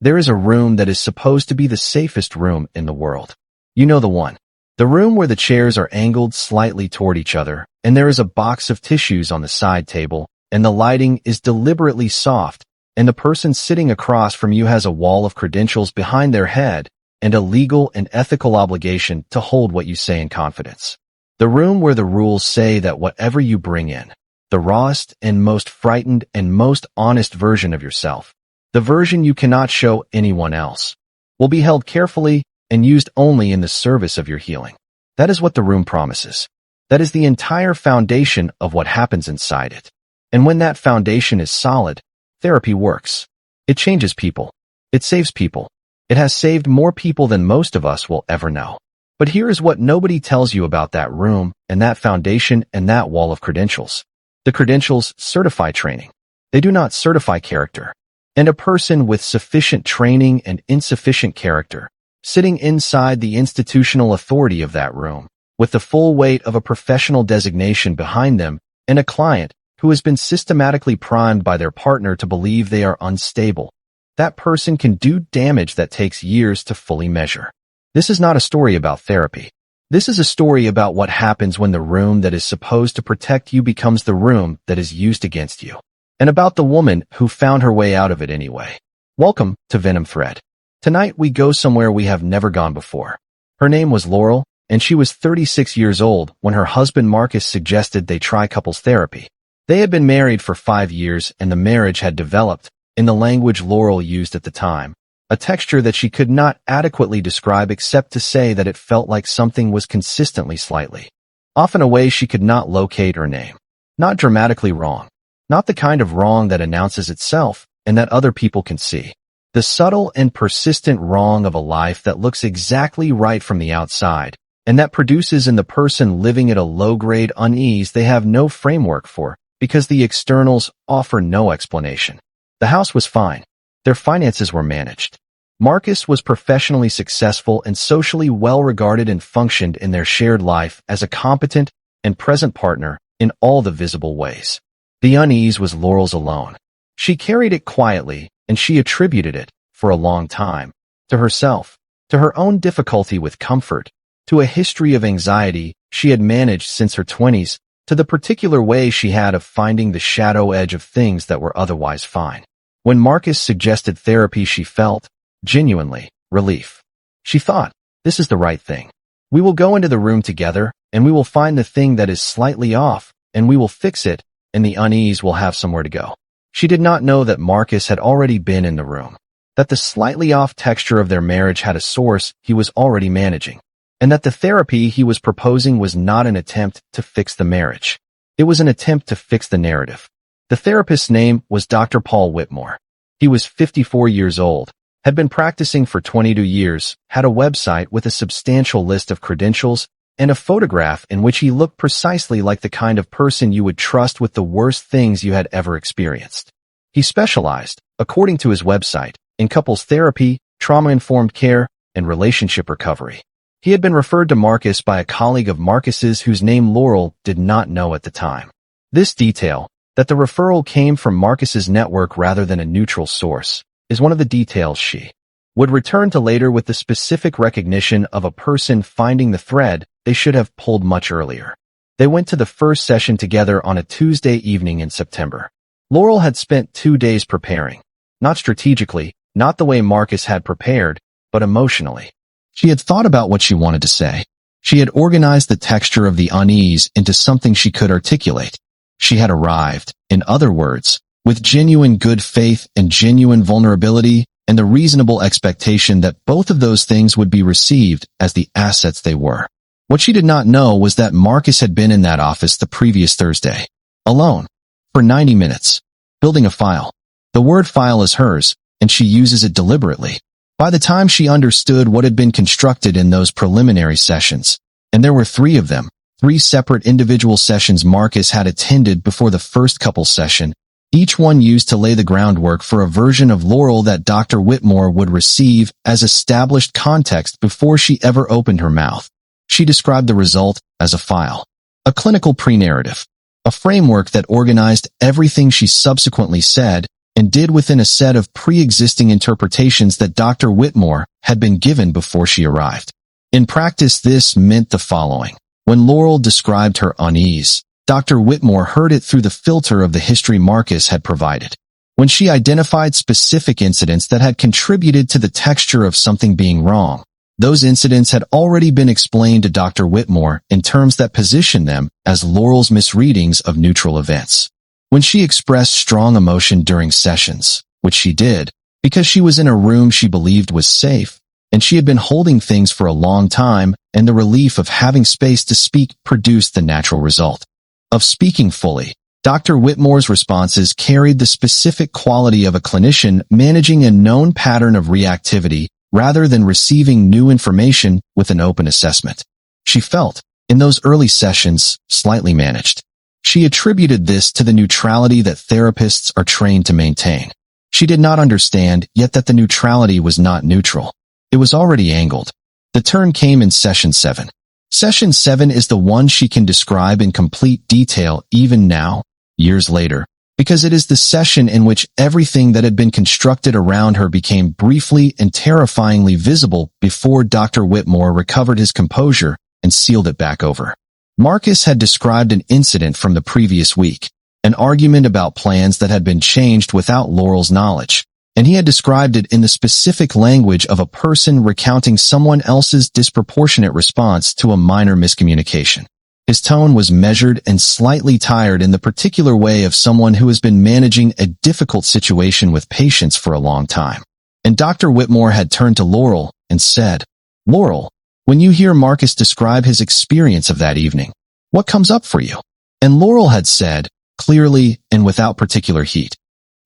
There is a room that is supposed to be the safest room in the world. You know the one. The room where the chairs are angled slightly toward each other, and there is a box of tissues on the side table, and the lighting is deliberately soft, and the person sitting across from you has a wall of credentials behind their head, and a legal and ethical obligation to hold what you say in confidence. The room where the rules say that whatever you bring in, the rawest and most frightened and most honest version of yourself, the version you cannot show anyone else, will be held carefully and used only in the service of your healing. That is what the room promises. That is the entire foundation of what happens inside it. And when that foundation is solid, therapy works. It changes people. It saves people. It has saved more people than most of us will ever know. But here is what nobody tells you about that room and that foundation and that wall of credentials. The credentials certify training. They do not certify character. And a person with sufficient training and insufficient character, sitting inside the institutional authority of that room, with the full weight of a professional designation behind them, and a client who has been systematically primed by their partner to believe they are unstable, that person can do damage that takes years to fully measure. This is not a story about therapy. This is a story about what happens when the room that is supposed to protect you becomes the room that is used against you, and about the woman who found her way out of it anyway. Welcome to Venom Thread. Tonight we go somewhere we have never gone before. Her name was Laurel, and she was 36 years old when her husband Marcus suggested they try couples therapy. They had been married for 5 years, and the marriage had developed, in the language Laurel used at the time, a texture that she could not adequately describe except to say that it felt like something was consistently slightly off in a way she could not locate or name. Not dramatically wrong. Not the kind of wrong that announces itself and that other people can see. The subtle and persistent wrong of a life that looks exactly right from the outside, and that produces in the person living it a low-grade unease they have no framework for, because the externals offer no explanation. The house was fine. Their finances were managed. Marcus was professionally successful and socially well-regarded and functioned in their shared life as a competent and present partner in all the visible ways. The unease was Laurel's alone. She carried it quietly, and she attributed it, for a long time, to herself, to her own difficulty with comfort, to a history of anxiety she had managed since her 20s, to the particular way she had of finding the shadow edge of things that were otherwise fine. When Marcus suggested therapy, she felt, genuinely, relief. She thought, this is the right thing. We will go into the room together, and we will find the thing that is slightly off, and we will fix it, and the unease will have somewhere to go. She did not know that Marcus had already been in the room, that the slightly off texture of their marriage had a source he was already managing, and that the therapy he was proposing was not an attempt to fix the marriage. It was an attempt to fix the narrative. The therapist's name was Dr. Paul Whitmore. He was 54 years old, had been practicing for 22 years, had a website with a substantial list of credentials, and a photograph in which he looked precisely like the kind of person you would trust with the worst things you had ever experienced. He specialized, according to his website, in couples therapy, trauma-informed care, and relationship recovery. He had been referred to Marcus by a colleague of Marcus's whose name Laurel did not know at the time. This detail, that the referral came from Marcus's network rather than a neutral source, is one of the details she would return to later with the specific recognition of a person finding the thread they should have pulled much earlier. They went to the first session together on a Tuesday evening in September. Laurel had spent 2 days preparing, not strategically, not the way Marcus had prepared, but emotionally. She had thought about what she wanted to say. She had organized the texture of the unease into something she could articulate. She had arrived, in other words, with genuine good faith and genuine vulnerability, and the reasonable expectation that both of those things would be received as the assets they were. What she did not know was that Marcus had been in that office the previous Thursday, alone, for 90 minutes, building a file. The word file is hers, and she uses it deliberately. By the time she understood what had been constructed in those preliminary sessions, and there were 3 of them, 3 separate individual sessions Marcus had attended before the first couple session, each one used to lay the groundwork for a version of Laurel that Dr. Whitmore would receive as established context before she ever opened her mouth. She described the result as a file, a clinical pre-narrative, a framework that organized everything she subsequently said and did within a set of pre-existing interpretations that Dr. Whitmore had been given before she arrived. In practice, this meant the following. When Laurel described her unease, Dr. Whitmore heard it through the filter of the history Marcus had provided. When she identified specific incidents that had contributed to the texture of something being wrong, those incidents had already been explained to Dr. Whitmore in terms that positioned them as Laurel's misreadings of neutral events. When she expressed strong emotion during sessions, which she did, because she was in a room she believed was safe, and she had been holding things for a long time, and the relief of having space to speak produced the natural result of speaking fully. Dr. Whitmore's responses carried the specific quality of a clinician managing a known pattern of reactivity rather than receiving new information with an open assessment. She felt, in those early sessions, slightly managed. She attributed this to the neutrality that therapists are trained to maintain. She did not understand yet that the neutrality was not neutral. It was already angled. The turn came in Session 7. Session 7 is the one she can describe in complete detail even now, years later, because it is the session in which everything that had been constructed around her became briefly and terrifyingly visible before Dr. Whitmore recovered his composure and sealed it back over. Marcus had described an incident from the previous week, an argument about plans that had been changed without Laurel's knowledge, and he had described it in the specific language of a person recounting someone else's disproportionate response to a minor miscommunication. His tone was measured and slightly tired in the particular way of someone who has been managing a difficult situation with patients for a long time. And Dr. Whitmore had turned to Laurel and said, "Laurel, when you hear Marcus describe his experience of that evening, what comes up for you?" And Laurel had said, clearly and without particular heat,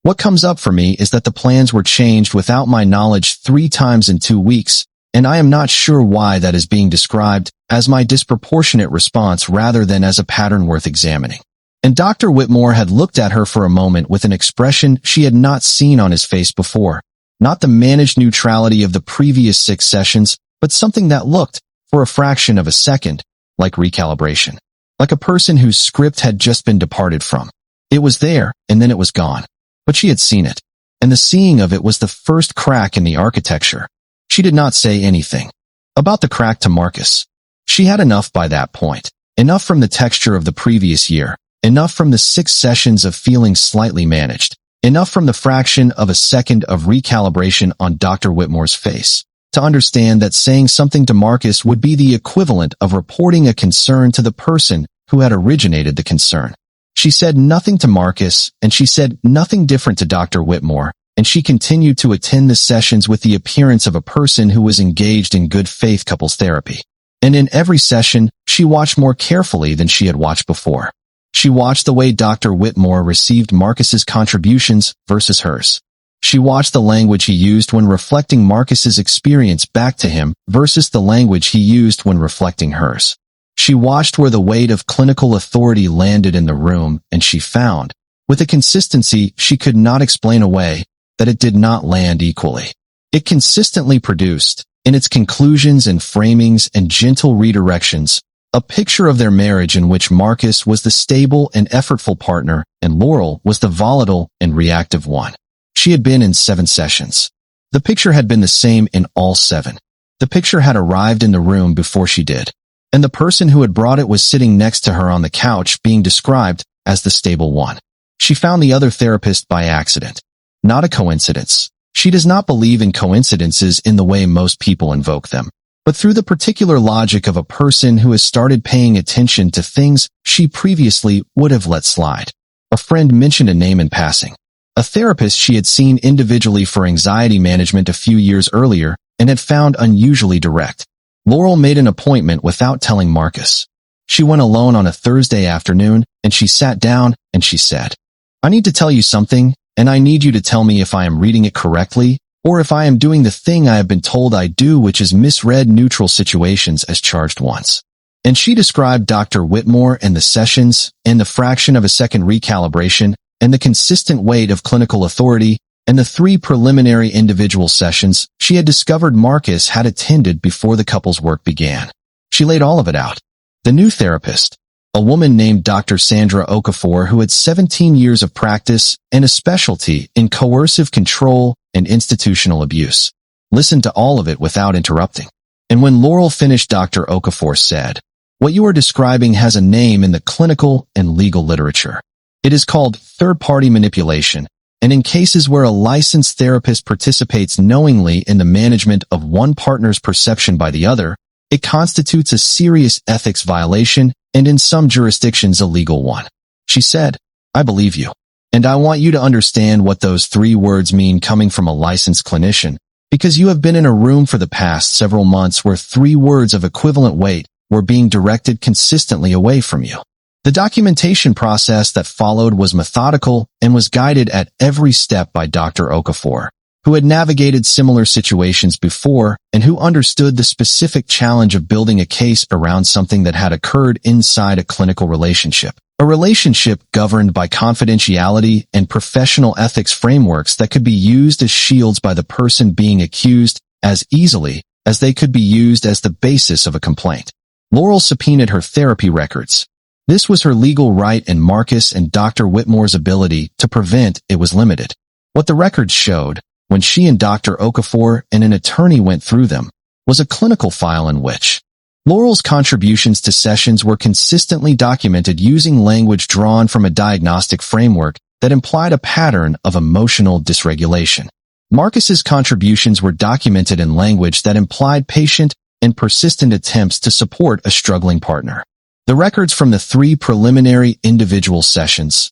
"What comes up for me is that the plans were changed without my knowledge 3 times in 2 weeks, and I am not sure why that is being described as my disproportionate response rather than as a pattern worth examining." And Dr. Whitmore had looked at her for a moment with an expression she had not seen on his face before, not the managed neutrality of the previous 6 sessions, but something that looked, for a fraction of a second, like recalibration, like a person whose script had just been departed from. It was there, and then it was gone. But she had seen it, and the seeing of it was the first crack in the architecture. She did not say anything about the crack to Marcus. She had enough by that point, enough from the texture of the previous year, enough from the 6 sessions of feeling slightly managed, enough from the fraction of a second of recalibration on Dr. Whitmore's face, to understand that saying something to Marcus would be the equivalent of reporting a concern to the person who had originated the concern. She said nothing to Marcus, and she said nothing different to Dr. Whitmore, and she continued to attend the sessions with the appearance of a person who was engaged in good faith couples therapy. And in every session, she watched more carefully than she had watched before. She watched the way Dr. Whitmore received Marcus's contributions versus hers. She watched the language he used when reflecting Marcus's experience back to him versus the language he used when reflecting hers. She watched where the weight of clinical authority landed in the room, and she found, with a consistency she could not explain away, that it did not land equally. It consistently produced, in its conclusions and framings and gentle redirections, a picture of their marriage in which Marcus was the stable and effortful partner and Laurel was the volatile and reactive one. She had been in 7 sessions. The picture had been the same in all 7. The picture had arrived in the room before she did, and the person who had brought it was sitting next to her on the couch being described as the stable one. She found the other therapist by accident. Not a coincidence. She does not believe in coincidences in the way most people invoke them, but through the particular logic of a person who has started paying attention to things she previously would have let slide. A friend mentioned a name in passing. A therapist she had seen individually for anxiety management a few years earlier and had found unusually direct. Laurel made an appointment without telling Marcus. She went alone on a Thursday afternoon, and she sat down and she said, "I need to tell you something, and I need you to tell me if I am reading it correctly, or if I am doing the thing I have been told I do, which is misread neutral situations as charged ones." And she described Dr. Whitmore and the sessions, and the fraction of a second recalibration, and the consistent weight of clinical authority, and the 3 preliminary individual sessions she had discovered Marcus had attended before the couple's work began. She laid all of it out. The new therapist, a woman named Dr. Sandra Okafor who had 17 years of practice and a specialty in coercive control and institutional abuse. Listened to all of it without interrupting. And when Laurel finished, Dr. Okafor said, "What you are describing has a name in the clinical and legal literature. It is called third-party manipulation, and in cases where a licensed therapist participates knowingly in the management of one partner's perception by the other, it constitutes a serious ethics violation and in some jurisdictions a legal one." She said, "I believe you. And I want you to understand what those 3 words mean coming from a licensed clinician, because you have been in a room for the past several months where 3 words of equivalent weight were being directed consistently away from you." The documentation process that followed was methodical and was guided at every step by Dr. Okafor, who had navigated similar situations before and who understood the specific challenge of building a case around something that had occurred inside a clinical relationship. A relationship governed by confidentiality and professional ethics frameworks that could be used as shields by the person being accused as easily as they could be used as the basis of a complaint. Laurel subpoenaed her therapy records. This was her legal right, and Marcus and Dr. Whitmore's ability to prevent it was limited. What the records showed, when she and Dr. Okafor and an attorney went through them, was a clinical file in which Laurel's contributions to sessions were consistently documented using language drawn from a diagnostic framework that implied a pattern of emotional dysregulation. Marcus's contributions were documented in language that implied patient and persistent attempts to support a struggling partner. The records from the 3 preliminary individual sessions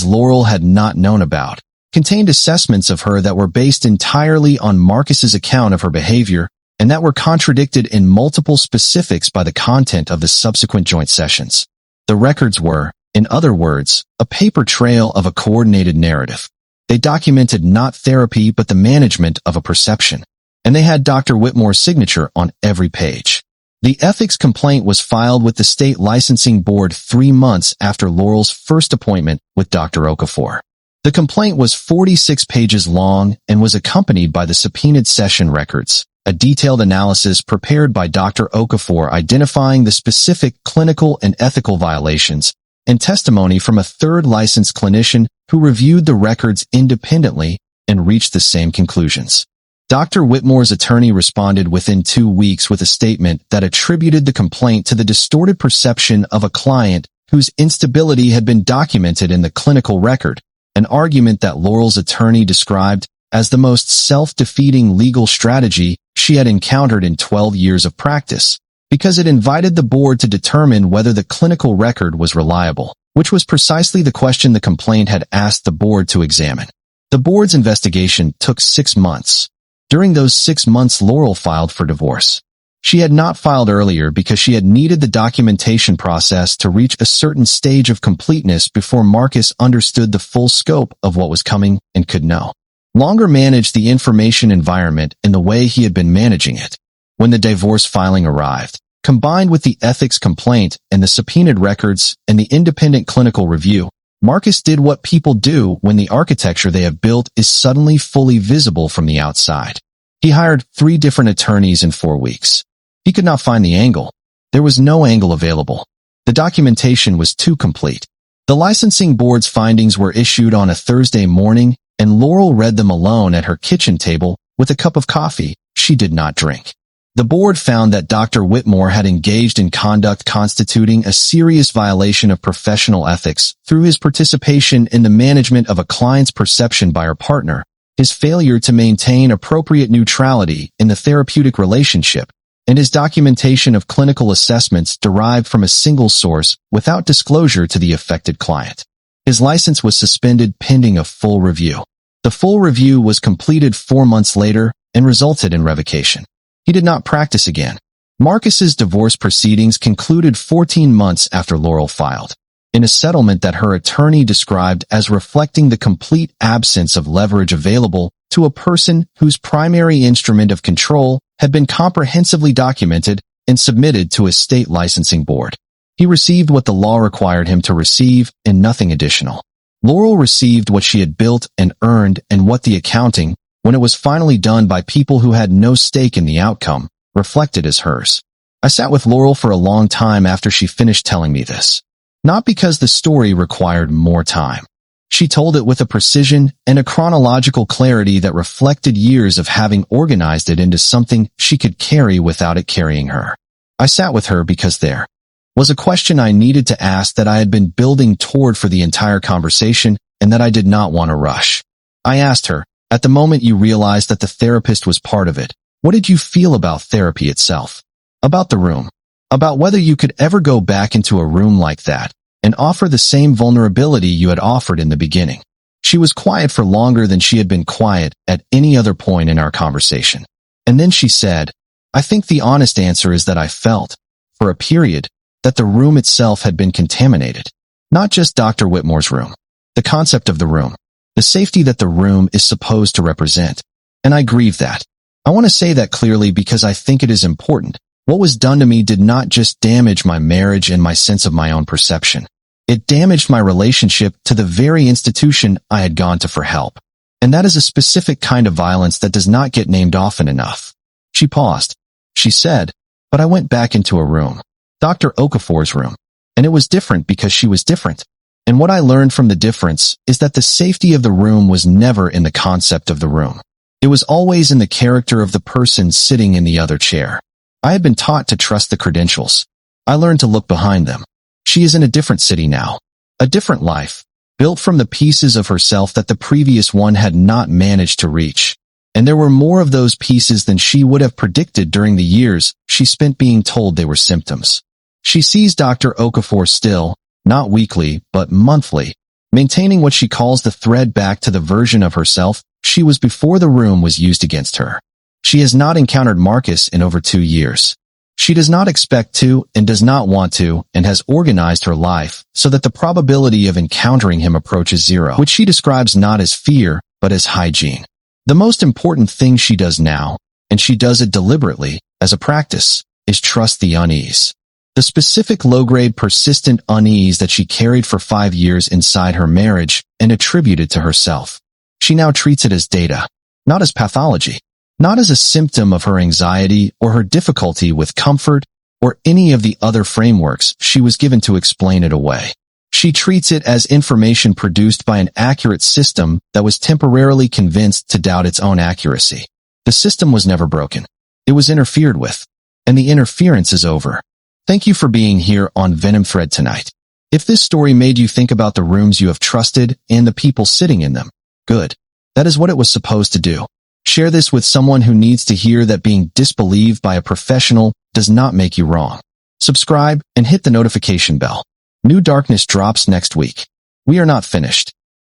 Laurel had not known about, contained assessments of her that were based entirely on Marcus's account of her behavior and that were contradicted in multiple specifics by the content of the subsequent joint sessions. The records were, in other words, a paper trail of a coordinated narrative. They documented not therapy but the management of a perception, and they had Dr. Whitmore's signature on every page. The ethics complaint was filed with the state licensing board 3 months after Laurel's first appointment with Dr. Okafor. The complaint was 46 pages long and was accompanied by the subpoenaed session records, a detailed analysis prepared by Dr. Okafor identifying the specific clinical and ethical violations, and testimony from a third licensed clinician who reviewed the records independently and reached the same conclusions. Dr. Whitmore's attorney responded within 2 weeks with a statement that attributed the complaint to the distorted perception of a client whose instability had been documented in the clinical record, an argument that Laurel's attorney described as the most self-defeating legal strategy she had encountered in 12 years of practice, because it invited the board to determine whether the clinical record was reliable, which was precisely the question the complaint had asked the board to examine. The board's investigation took 6 months. During those 6 months, Laurel filed for divorce. She had not filed earlier because she had needed the documentation process to reach a certain stage of completeness before Marcus understood the full scope of what was coming and could no longer manage the information environment in the way he had been managing it. When the divorce filing arrived, combined with the ethics complaint and the subpoenaed records and the independent clinical review, Marcus did what people do when the architecture they have built is suddenly fully visible from the outside. He hired 3 different attorneys in 4 weeks. He could not find the angle. There was no angle available. The documentation was too complete. The licensing board's findings were issued on a Thursday morning, and Laurel read them alone at her kitchen table with a cup of coffee she did not drink. The board found that Dr. Whitmore had engaged in conduct constituting a serious violation of professional ethics through his participation in the management of a client's perception by her partner, his failure to maintain appropriate neutrality in the therapeutic relationship, and his documentation of clinical assessments derived from a single source without disclosure to the affected client. His license was suspended pending a full review. The full review was completed 4 months later and resulted in revocation. He did not practice again. Marcus's divorce proceedings concluded 14 months after Laurel filed, in a settlement that her attorney described as reflecting the complete absence of leverage available to a person whose primary instrument of control had been comprehensively documented and submitted to a state licensing board. He received what the law required him to receive and nothing additional. Laurel received what she had built and earned, and what the accounting, when it was finally done by people who had no stake in the outcome, reflected as hers. I sat with Laurel for a long time after she finished telling me this. Not because the story required more time. She told it with a precision and a chronological clarity that reflected years of having organized it into something she could carry without it carrying her. I sat with her because there was a question I needed to ask that I had been building toward for the entire conversation and that I did not want to rush. I asked her, at the moment you realized that the therapist was part of it, what did you feel about therapy itself? About the room? About whether you could ever go back into a room like that and offer the same vulnerability you had offered in the beginning? She was quiet for longer than she had been quiet at any other point in our conversation. And then she said, I think the honest answer is that I felt, for a period, that the room itself had been contaminated. Not just Dr. Whitmore's room. The concept of the room. The safety that the room is supposed to represent. And I grieve that. I want to say that clearly because I think it is important. What was done to me did not just damage my marriage and my sense of my own perception. It damaged my relationship to the very institution I had gone to for help. And that is a specific kind of violence that does not get named often enough. She paused. She said, but I went back into a room. Dr. Okafor's room. And it was different because she was different. And what I learned from the difference is that the safety of the room was never in the concept of the room. It was always in the character of the person sitting in the other chair. I had been taught to trust the credentials. I learned to look behind them. She is in a different city now. A different life, built from the pieces of herself that the previous one had not managed to reach. And there were more of those pieces than she would have predicted during the years she spent being told they were symptoms. She sees Dr. Okafor still, not weekly, but monthly, maintaining what she calls the thread back to the version of herself she was before the room was used against her. She has not encountered Marcus in over 2 years. She does not expect to and does not want to and has organized her life so that the probability of encountering him approaches zero, which she describes not as fear, but as hygiene. The most important thing she does now, and she does it deliberately, as a practice, is trust the unease. The specific low-grade persistent unease that she carried for 5 years inside her marriage and attributed to herself. She now treats it as data, not as pathology, not as a symptom of her anxiety or her difficulty with comfort or any of the other frameworks she was given to explain it away. She treats it as information produced by an accurate system that was temporarily convinced to doubt its own accuracy. The system was never broken. It was interfered with, and the interference is over. Thank you for being here on Venom Thread tonight. If this story made you think about the rooms you have trusted and the people sitting in them, good. That is what it was supposed to do. Share this with someone who needs to hear that being disbelieved by a professional does not make you wrong. Subscribe and hit the notification bell. New Darkness drops next week. We are not finished.